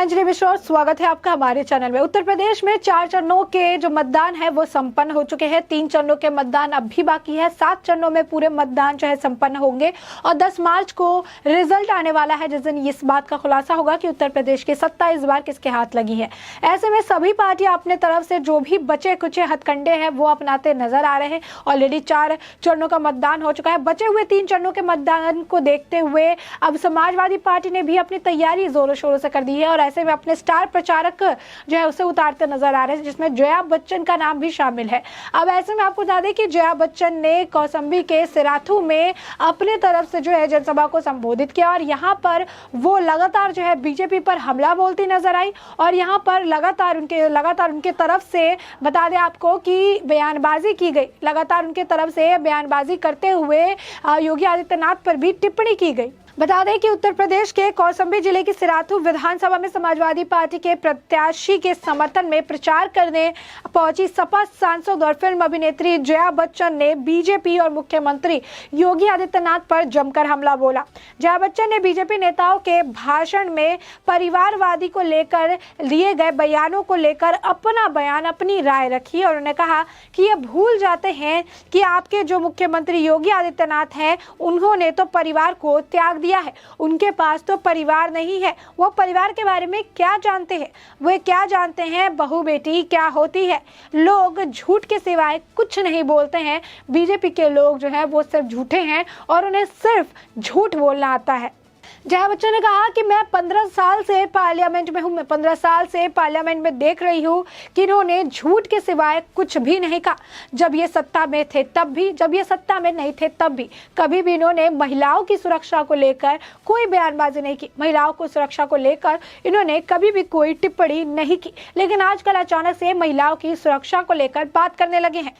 अंजलि मिश्रा और स्वागत है आपका हमारे चैनल में। उत्तर प्रदेश में 4 चरणों के जो मतदान है वो संपन्न हो चुके हैं। 3 चरणों के मतदान अब भी बाकी है। 7 चरणों में पूरे मतदान जो है संपन्न होंगे और 10 मार्च को रिजल्ट आने वाला है, जिस दिन इस बात का खुलासा होगा कि उत्तर प्रदेश की सत्ता इस बार किसके हाथ लगी है। ऐसे में सभी पार्टियां अपने तरफ से जो भी बचे कुचे हथकंडे हैं वो अपनाते नजर आ रहे हैं। ऑलरेडी 4 चरणों का मतदान हो चुका है। बचे हुए 3 चरणों के मतदान को देखते हुए अब समाजवादी पार्टी ने भी अपनी तैयारी जोरों शोरों से कर दी है और ऐसे में अपने स्टार प्रचारक जो है उसे उतारते नजर आ रहे हैं, जिसमें जया बच्चन का नाम भी शामिल है। अब ऐसे में आपको बता दें कि जया बच्चन ने कौसंबी के सिराथू में अपने तरफ से जो है जनसभा को संबोधित किया और यहाँ पर वो लगातार जो है बीजेपी पर हमला बोलती नजर आई और यहाँ पर लगातार उनके तरफ से बता दें आपको कि बयानबाजी की गई। लगातार उनके तरफ से बयानबाजी करते हुए योगी आदित्यनाथ पर भी टिप्पणी की गई। बता दें कि उत्तर प्रदेश के कौसंबी जिले की सिराथू विधानसभा में समाजवादी पार्टी के प्रत्याशी के समर्थन में प्रचार करने पहुंची सपा सांसद और फिल्म अभिनेत्री जया बच्चन ने बीजेपी और मुख्यमंत्री योगी आदित्यनाथ पर जमकर हमला बोला। जया बच्चन ने बीजेपी नेताओं के भाषण में परिवारवादी को लेकर लिए गए बयानों को लेकर अपना बयान, अपनी राय रखी और उन्होंने कहा कि ये भूल जाते हैं कि आपके जो मुख्यमंत्री योगी आदित्यनाथ हैं उन्होंने तो परिवार को त्याग दिया है, उनके पास तो परिवार नहीं है। वो परिवार के बारे में क्या जानते हैं? वे क्या जानते हैं बहू बेटी क्या होती है? लोग झूठ के सिवाय कुछ नहीं बोलते हैं। बीजेपी के लोग जो है वो सिर्फ झूठे हैं और उन्हें सिर्फ झूठ बोलना आता है। जया बच्चन ने कहा कि मैं 15 साल से पार्लियामेंट में हूँ, मैं 15 साल से पार्लियामेंट में देख रही हूँ कि इन्होंने झूठ के सिवाय कुछ भी नहीं कहा। जब ये सत्ता में थे तब भी, जब ये सत्ता में नहीं थे तब भी, कभी भी इन्होंने महिलाओं की सुरक्षा को लेकर कोई बयानबाजी नहीं की। महिलाओं को सुरक्षा को लेकर इन्होंने कभी भी कोई टिप्पणी नहीं की, लेकिन आजकल अचानक से महिलाओं की सुरक्षा को लेकर बात करने लगे हैं।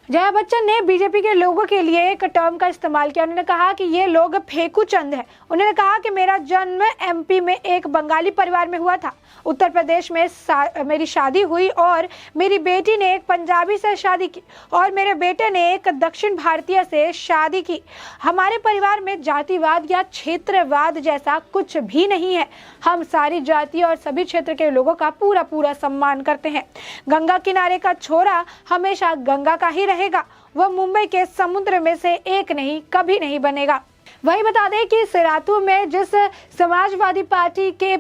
जया बच्चन ने बीजेपी के लोगों के लिए एक टर्म का इस्तेमाल किया। उन्होंने कहा कि ये लोग फेकू चंद है। उन्होंने कहा कि मेरा जन्म एमपी में एक बंगाली परिवार में हुआ था, उत्तर प्रदेश में मेरी शादी हुई और मेरी बेटी ने एक पंजाबी से शादी की और मेरे बेटे ने एक दक्षिण भारतीय से शादी की। हमारे परिवार में जातिवाद या क्षेत्रवाद जैसा कुछ भी नहीं है। हम सारी जाति और सभी क्षेत्र के लोगों का पूरा पूरा सम्मान करते हैं। गंगा किनारे का छोरा हमेशा गंगा का ही रहेगा। वह मुंबई के समुद्र में से एक नहीं, कभी नहीं बनेगा। वही बता दें कि सिराथू में जिस समाजवादी पार्टी के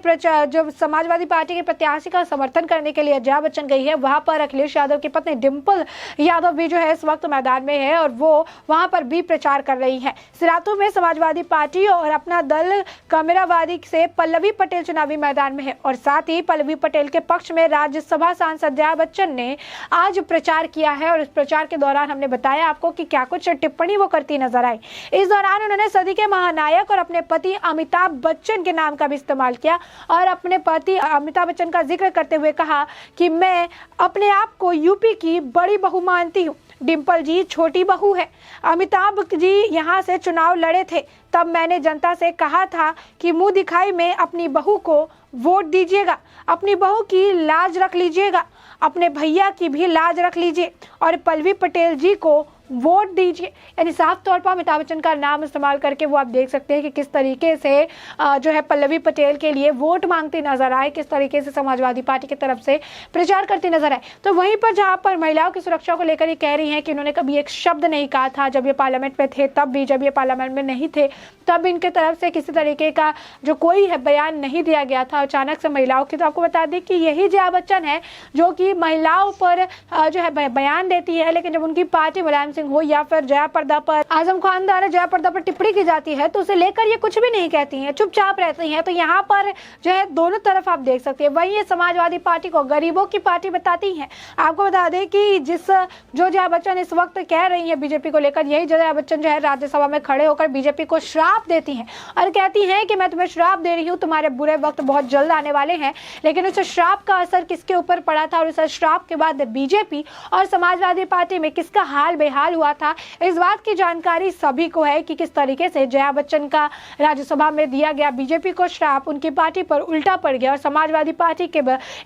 प्रत्याशी का समर्थन करने के लिए जया बच्चन गई है, वहां पर अखिलेश यादव की पत्नी डिंपल यादव भी जो है इस वक्त मैदान में है और वो वहां पर भी प्रचार कर रही है। सिराथू में समाजवादी पार्टी और अपना दल कामेरावादी से पल्लवी पटेल चुनावी मैदान में है और साथ ही पल्लवी पटेल के पक्ष में राज्यसभा सांसद जया बच्चन ने आज प्रचार किया है और इस प्रचार के दौरान हमने बताया आपको कि क्या कुछ टिप्पणी वो करती नजर आई। इस दौरान उन्होंने सदी के महानायक और अपने पति अमिताभ बच्चन के नाम का भी इस्तेमाल किया और अपने पति अमिताभ बच्चन का जिक्र करते हुए कहा कि मैं अपने आप को यूपी की बड़ी बहू मानती हूँ। डिंपल जी छोटी बहू है। अमिताभ जी यहाँ से चुनाव लड़े थे, तब मैंने जनता से कहा था कि मुंह दिखाई में अपनी बहू को वोट दीजिएगा, अपनी बहू की लाज रख लीजिएगा, अपने भैया की भी लाज रख लीजिए और पल्लवी पटेल जी को वोट दीजिए। यानी साफ तौर पर अमिताभ बच्चन का नाम इस्तेमाल करके वो आप देख सकते हैं कि किस तरीके से जो है पल्लवी पटेल के लिए वोट मांगती नजर आए, किस तरीके से समाजवादी पार्टी की तरफ से प्रचार करती नजर आए। तो वहीं पर जहां पर महिलाओं की सुरक्षा को लेकर ये कह रही हैं कि इन्होंने कभी एक शब्द नहीं कहा था जब ये पार्लियामेंट में थे तब भी, जब ये पार्लियामेंट में नहीं थे तब इनके तरफ से किसी तरीके का जो कोई है बयान नहीं दिया गया था अचानक से महिलाओं की। तो आपको बता दें कि यही जया बच्चन है जो कि महिलाओं पर जो है बयान देती है, लेकिन जब उनकी पार्टी मुलायम हो या फिर जया प्रदा पर, आजम खान द्वारा जया प्रदा पर टिप्पणी की जाती है तो उसे लेकर ये कुछ भी नहीं कहती हैं, चुपचाप रहती हैं। तो यहाँ पर जो है दोनों तरफ आप देख सकते हैं। वही ये समाजवादी पार्टी को गरीबों की पार्टी बताती हैं। आपको बता दें कि जो जया बच्चन इस वक्त कह रही है बीजेपी को लेकर, यही जया बच्चन जो है राज्यसभा में खड़े होकर बीजेपी को श्राप देती हैं और कहती हैं कि मैं तुम्हें श्राप दे रही हूँ, तुम्हारे बुरे वक्त बहुत जल्द आने वाले हैं। लेकिन उस श्राप का असर किसके ऊपर पड़ा था और उस श्राप के बाद बीजेपी और समाजवादी पार्टी में किसका हाल बेहाल सवाल हुआ था। इस बात की जानकारी सभी को है कि किस तरीके से जया बच्चन का राज्यसभा में दिया गया बीजेपी को श्राप उनकी पार्टी पर उल्टा पड़ गया और समाजवादी पार्टी के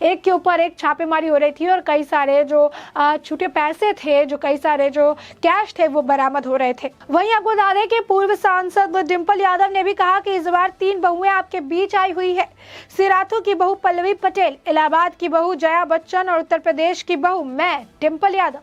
एक के ऊपर एक छापेमारी हो रही थी और कई सारे जो छूटे पैसे थे, जो कई सारे जो कैश थे वो बरामद हो रहे थे। वहीं आपको बता दें कि पूर्व सांसद डिंपल यादव ने भी कहा कि इस बार 3 बहुएं आपके बीच आई हुई है। सिराथू की बहू पल्लवी पटेल, इलाहाबाद की बहू जया बच्चन और उत्तर प्रदेश की बहू मैं डिंपल यादव।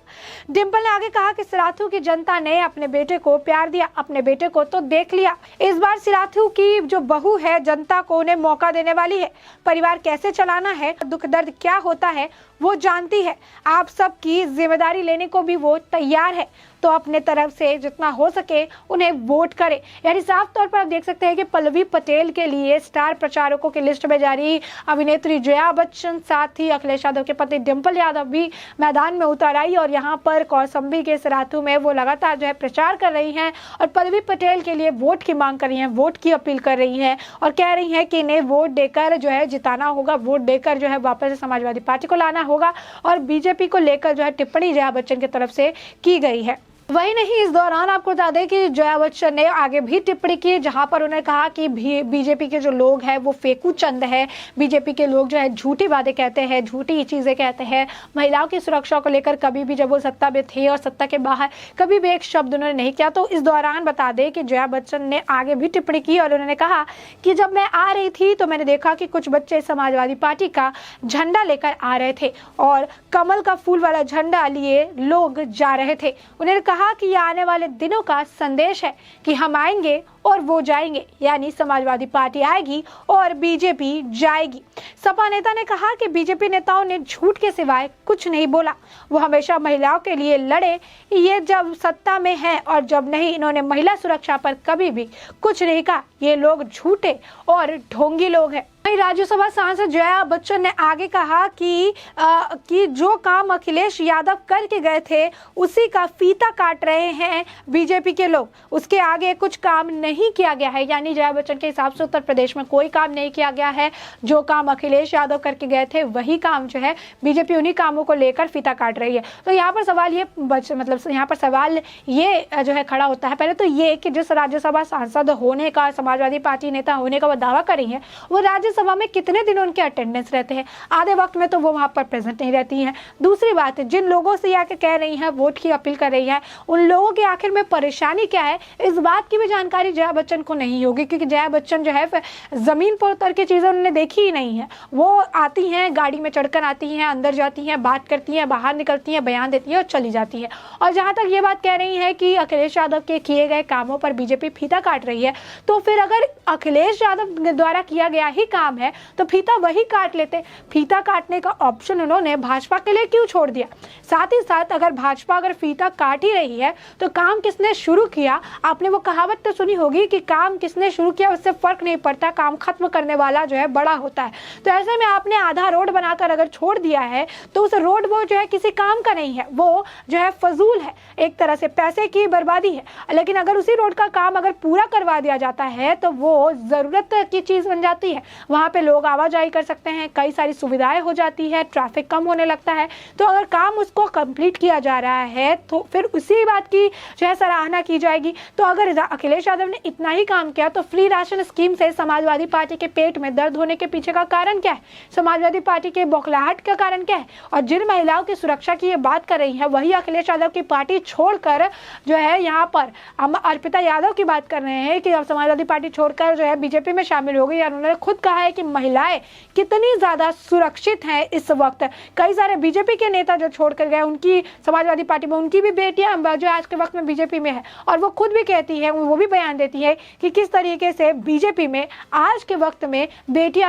डिंपल ने आगे कहा कि सिराथू की जनता ने अपने बेटे को प्यार दिया, अपने बेटे को तो देख लिया। इस बार सिराथू की जो बहू है जनता को उन्हें मौका देने वाली है। परिवार कैसे चलाना है, दुख दर्द क्या होता है वो जानती है। आप सबकी जिम्मेदारी लेने को भी वो तैयार है, तो अपने तरफ से जितना हो सके उन्हें वोट करें। यानी साफ तौर पर आप देख सकते हैं कि पल्लवी पटेल के लिए स्टार प्रचारकों की लिस्ट में जारी अभिनेत्री जया बच्चन, साथ ही अखिलेश यादव के पति डिंपल यादव भी मैदान में उतर आई और यहाँ पर कौशाम्बी के सिराथू में वो लगातार जो है प्रचार कर रही हैं और पल्लवी पटेल के लिए वोट की मांग कर रही हैं, वोट की अपील कर रही हैं और कह रही हैं कि इन्हें वोट देकर जो है जिताना होगा, वोट देकर जो है वापस समाजवादी पार्टी को लाना होगा और बीजेपी को लेकर जो है टिप्पणी जया बच्चन की तरफ से की गई है। वही नहीं, इस दौरान आपको बता दें कि जया बच्चन ने आगे भी टिप्पणी की जहां पर उन्होंने कहा कि बीजेपी के जो लोग हैं वो फेकू चंद है, बीजेपी के लोग जो है झूठी बातें कहते हैं, झूठी चीजें कहते हैं। महिलाओं की सुरक्षा को लेकर कभी भी जब वो सत्ता में थे और सत्ता के बाहर कभी भी एक शब्द उन्होंने नहीं किया। तो इस दौरान बता दें कि जया बच्चन ने आगे भी टिप्पणी की और उन्होंने कहा कि जब मैं आ रही थी तो मैंने देखा कि कुछ बच्चे समाजवादी पार्टी का झंडा लेकर आ रहे थे और कमल का फूल वाला झंडा लिए लोग जा रहे थे। उन्होंने कहा कि ये आने वाले दिनों का संदेश है कि हम आएंगे और वो जाएंगे, यानी समाजवादी पार्टी आएगी और बीजेपी जाएगी। सपा नेता ने कहा कि बीजेपी नेताओं ने झूठ के सिवाय कुछ नहीं बोला, वो हमेशा महिलाओं के लिए लड़े, ये जब सत्ता में है और जब नहीं। इन्होंने महिला सुरक्षा पर कभी भी कुछ नहीं कहा, ये लोग झूठे और ढोंगी लोग हैं। राज्यसभा सांसद जया बच्चन ने आगे कहा कि जो काम अखिलेश यादव करके गए थे उसी का फीता काट रहे हैं बीजेपी के लोग, उसके आगे कुछ काम नहीं किया गया है। यानी जया बच्चन के हिसाब से उत्तर प्रदेश में कोई काम नहीं किया गया है, जो काम अखिलेश यादव करके गए थे वही काम जो है बीजेपी उन्हीं कामों को लेकर फीता काट रही है। तो यहाँ पर सवाल ये यहाँ पर सवाल ये जो है खड़ा होता है, पहले तो ये कि जिस राज्यसभा सांसद होने का, समाजवादी पार्टी नेता होने का वो दावा कर रही है, वो राज्यसभा में कितने दिन उनके अटेंडेंस रहते हैं? आधे वक्त में तो वो वहां पर प्रेजेंट नहीं रहती हैं। दूसरी बात है, जिन लोगों से आके कह रही हैं, वोट की अपील कर रही है, उन लोगों के आखिर में परेशानी क्या है, इस बात की भी जानकारी जया बच्चन को नहीं होगी, क्योंकि जया बच्चन जो है जमीन पर उतर के चीजें उन्होंने देखी ही नहीं है। वो आती हैं, गाड़ी में चढ़कर आती हैं, अंदर जाती हैं, बात करती हैं, बाहर निकलती हैं, बयान देती है और चली जाती है। और जहां तक ये बात कह रही है कि अखिलेश यादव के किए गए कामों पर बीजेपी फीता काट रही है, तो फिर अगर अखिलेश यादव द्वारा किया गया ही काम है तो फीता वही काट लेते। फीता काटने का ऑप्शन उन्होंने भाजपा के लिए क्यों छोड़ दिया? साथ ही साथ अगर भाजपा अगर फीता काट ही रही है तो काम किसने शुरू किया? आपने वो कहावत तो सुनी होगी कि काम किसने शुरू किया उससे फर्क नहीं पड़ता, काम खत्म करने वाला जो है बड़ा होता है। तो ऐसे में आपने आधा रोड बनाकर अगर छोड़ दिया है तो उस रोड वो जो है किसी काम का नहीं है, वो जो है फजूल है, एक तरह से पैसे की बर्बादी है। लेकिन अगर उसी रोड का काम अगर पूरा करवा दिया जाता है तो वो जरूरत की चीज बन जाती है, वहां पे लोग आवाजाही कर सकते हैं, कई सारी सुविधाएं हो जाती है, ट्रैफिक कम होने लगता है। तो अगर काम उसको कंप्लीट किया जा रहा है तो फिर उसी बात की जो है सराहना की जाएगी। तो अगर अखिलेश यादव ने इतना ही काम किया तो फ्री राशन स्कीम से समाजवादी पार्टी के पेट में दर्द होने के पीछे का कारण क्या है? समाजवादी पार्टी के बौखलाहट का कारण क्या है? और जिन महिलाओं की सुरक्षा की ये बात कर रही है वही अखिलेश यादव की पार्टी छोड़कर जो है यहाँ पर हम अर्पिता यादव की बात कर रहे हैं कि अब समाजवादी पार्टी छोड़कर जो है बीजेपी में शामिल हो गई। और उन्होंने खुद कहा है कि महिलाएं कितनी ज्यादा सुरक्षित हैं इस वक्त। कई सारे बीजेपी के नेता जो छोड़कर गए उनकी समाजवादी पार्टी में उनकी भी बेटियां जो आज के वक्त में बीजेपी में है, और वो खुद भी कहती है, वो भी बयान देती है कि किस तरीके से बीजेपी में आज के वक्त में बेटी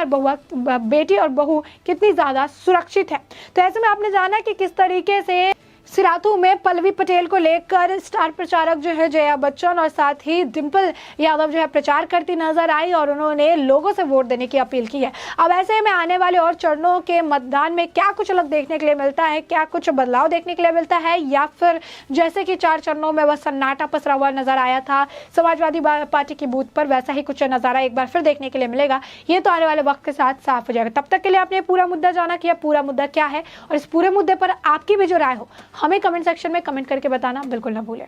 और बहू कितनी ज्यादा सुरक्षित है। तो ऐसे में आपने जाना कि किस तरीके से सिराथू में पल्लवी पटेल को लेकर स्टार प्रचारक जो है जया बच्चन और साथ ही डिंपल यादव जो है प्रचार करती नजर आई और उन्होंने लोगों से वोट देने की अपील की है। अब ऐसे में आने वाले और चरणों के मतदान में क्या कुछ अलग देखने के लिए मिलता है, क्या कुछ बदलाव देखने के लिए मिलता है, या फिर जैसे कि 4 चरणों में वह सन्नाटा पसरा हुआ नजर आया था समाजवादी पार्टी की बूथ पर, वैसा ही कुछ नजारा एक बार फिर देखने के लिए मिलेगा, ये तो आने वाले वक्त के साथ साफ हो जाएगा। तब तक के लिए आपने पूरा मुद्दा जाना कि पूरा मुद्दा क्या है और इस पूरे मुद्दे पर आपकी भी जो राय हो हमें कमेंट सेक्शन में कमेंट करके बताना बिल्कुल ना भूलें।